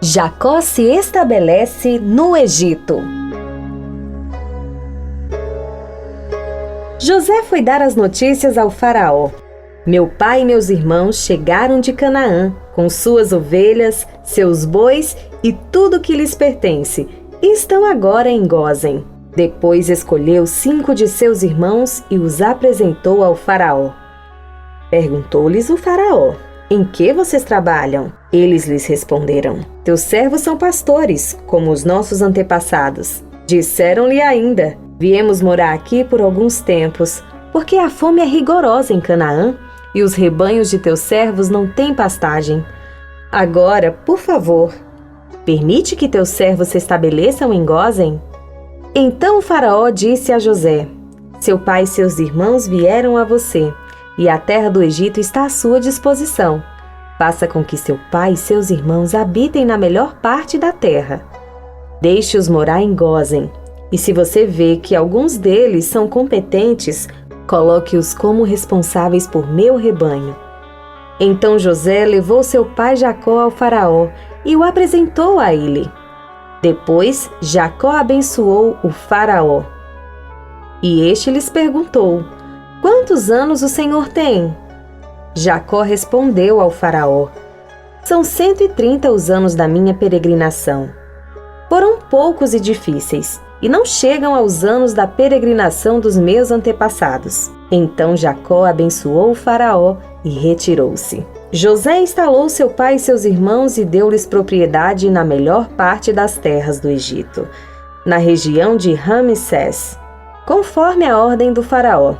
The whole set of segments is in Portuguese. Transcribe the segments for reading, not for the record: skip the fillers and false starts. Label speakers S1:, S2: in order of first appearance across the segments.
S1: Jacó se estabelece no Egito. José foi dar as notícias ao faraó. Meu pai e meus irmãos chegaram de Canaã, com suas ovelhas, seus bois e tudo que lhes pertence, e estão agora em Gósen. Depois escolheu 5 de seus irmãos e os apresentou ao faraó. Perguntou-lhes o faraó: em que vocês trabalham? Eles lhes responderam: teus servos são pastores, como os nossos antepassados. Disseram-lhe ainda: viemos morar aqui por alguns tempos, porque a fome é rigorosa em Canaã, e os rebanhos de teus servos não têm pastagem. Agora, por favor, permite que teus servos se estabeleçam em Gósen? Então o faraó disse a José: seu pai e seus irmãos vieram a você, e a terra do Egito está à sua disposição. Faça com que seu pai e seus irmãos habitem na melhor parte da terra. Deixe-os morar em Gósen, e se você vê que alguns deles são competentes, coloque-os como responsáveis por meu rebanho. Então José levou seu pai Jacó ao faraó e o apresentou a ele. Depois Jacó abençoou o faraó. E este lhes perguntou: quantos anos o senhor tem? Jacó respondeu ao faraó: são 130 os anos da minha peregrinação. Foram poucos e difíceis, e não chegam aos anos da peregrinação dos meus antepassados. Então Jacó abençoou o faraó e retirou-se. José instalou seu pai e seus irmãos e deu-lhes propriedade na melhor parte das terras do Egito, na região de Ramsés, conforme a ordem do faraó.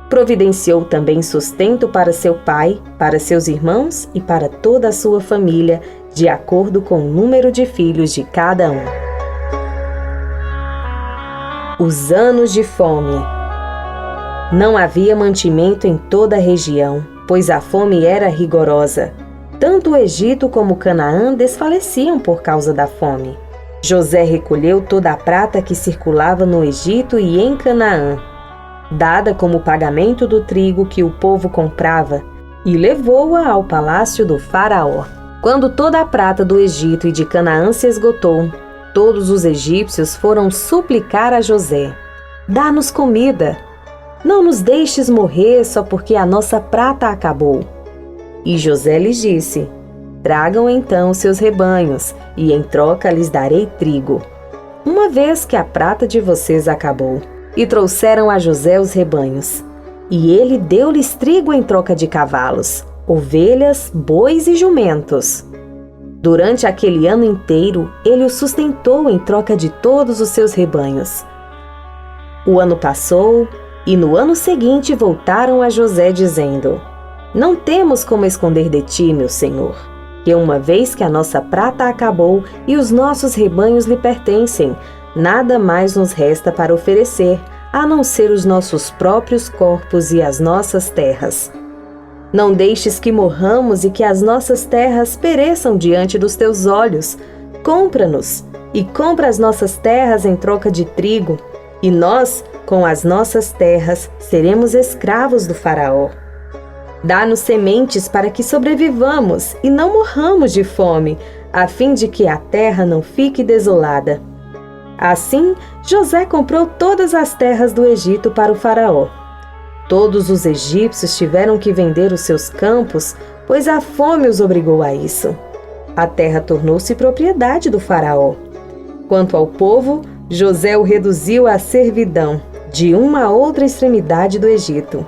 S1: Providenciou também sustento para seu pai, para seus irmãos e para toda a sua família, de acordo com o número de filhos de cada um. Os anos de fome. Não havia mantimento em toda a região, pois a fome era rigorosa. Tanto o Egito como Canaã desfaleciam por causa da fome. José recolheu toda a prata que circulava no Egito e em Canaã, dada como pagamento do trigo que o povo comprava, e levou-a ao palácio do faraó. Quando toda a prata do Egito e de Canaã se esgotou, todos os egípcios foram suplicar a José: dá-nos comida, não nos deixes morrer só porque a nossa prata acabou. E José lhes disse: tragam então seus rebanhos, e em troca lhes darei trigo, uma vez que a prata de vocês acabou. E trouxeram a José os rebanhos, e ele deu-lhes trigo em troca de cavalos, ovelhas, bois e jumentos. Durante aquele ano inteiro, ele o sustentou em troca de todos os seus rebanhos. O ano passou, e no ano seguinte voltaram a José dizendo: não temos como esconder de ti, meu senhor, que uma vez que a nossa prata acabou e os nossos rebanhos lhe pertencem, nada mais nos resta para oferecer, a não ser os nossos próprios corpos e as nossas terras. Não deixes que morramos e que as nossas terras pereçam diante dos teus olhos. Compra-nos, e compra as nossas terras em troca de trigo, e nós, com as nossas terras, seremos escravos do faraó. Dá-nos sementes para que sobrevivamos e não morramos de fome, a fim de que a terra não fique desolada. Assim, José comprou todas as terras do Egito para o faraó. Todos os egípcios tiveram que vender os seus campos, pois a fome os obrigou a isso. A terra tornou-se propriedade do faraó. Quanto ao povo, José o reduziu à servidão, de uma a outra extremidade do Egito.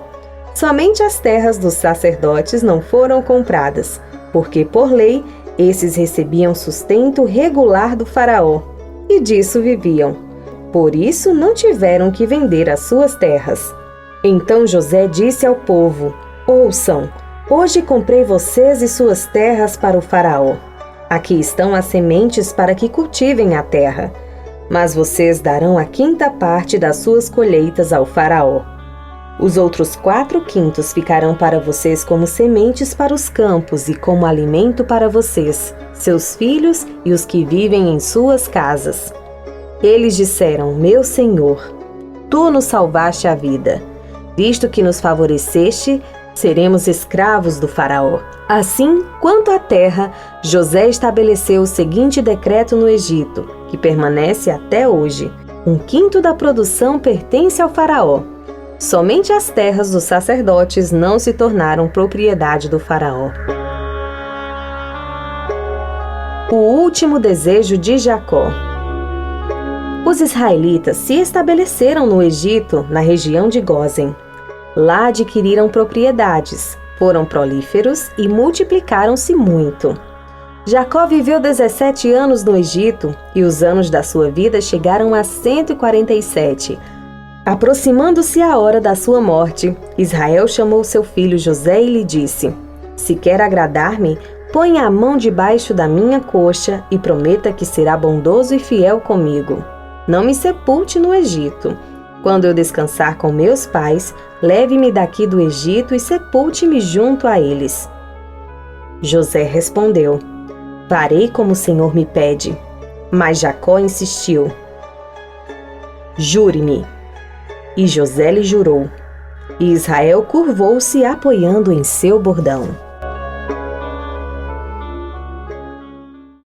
S1: Somente as terras dos sacerdotes não foram compradas, porque, por lei, esses recebiam sustento regular do faraó, e disso viviam. Por isso não tiveram que vender as suas terras. Então José disse ao povo: ouçam, hoje comprei vocês e suas terras para o faraó. Aqui estão as sementes para que cultivem a terra, mas vocês darão a 5ª parte das suas colheitas ao faraó. Os outros 4/5 ficarão para vocês como sementes para os campos e como alimento para vocês, seus filhos e os que vivem em suas casas. Eles disseram: meu senhor, tu nos salvaste a vida. Visto que nos favoreceste, Seremos escravos do faraó. Assim, quanto à terra, José estabeleceu o seguinte decreto no Egito, que permanece até hoje: 1/5 da produção pertence ao faraó. Somente as terras dos sacerdotes não se tornaram propriedade do faraó. O último desejo de Jacó. Os israelitas se estabeleceram no Egito, na região de Gósen. Lá adquiriram propriedades, foram prolíferos e multiplicaram-se muito. Jacó viveu 17 anos no Egito e os anos da sua vida chegaram a 147. Aproximando-se a hora da sua morte, Israel chamou seu filho José e lhe disse: Se quer agradar-me, ponha a mão debaixo da minha coxa e prometa que será bondoso e fiel comigo. Não me sepulte no Egito. Quando eu descansar com meus pais, leve-me daqui do Egito e sepulte-me junto a eles. José respondeu: Farei como o Senhor me pede. Mas Jacó insistiu: Jure-me. E José lhe jurou. E Israel curvou-se apoiando em seu bordão.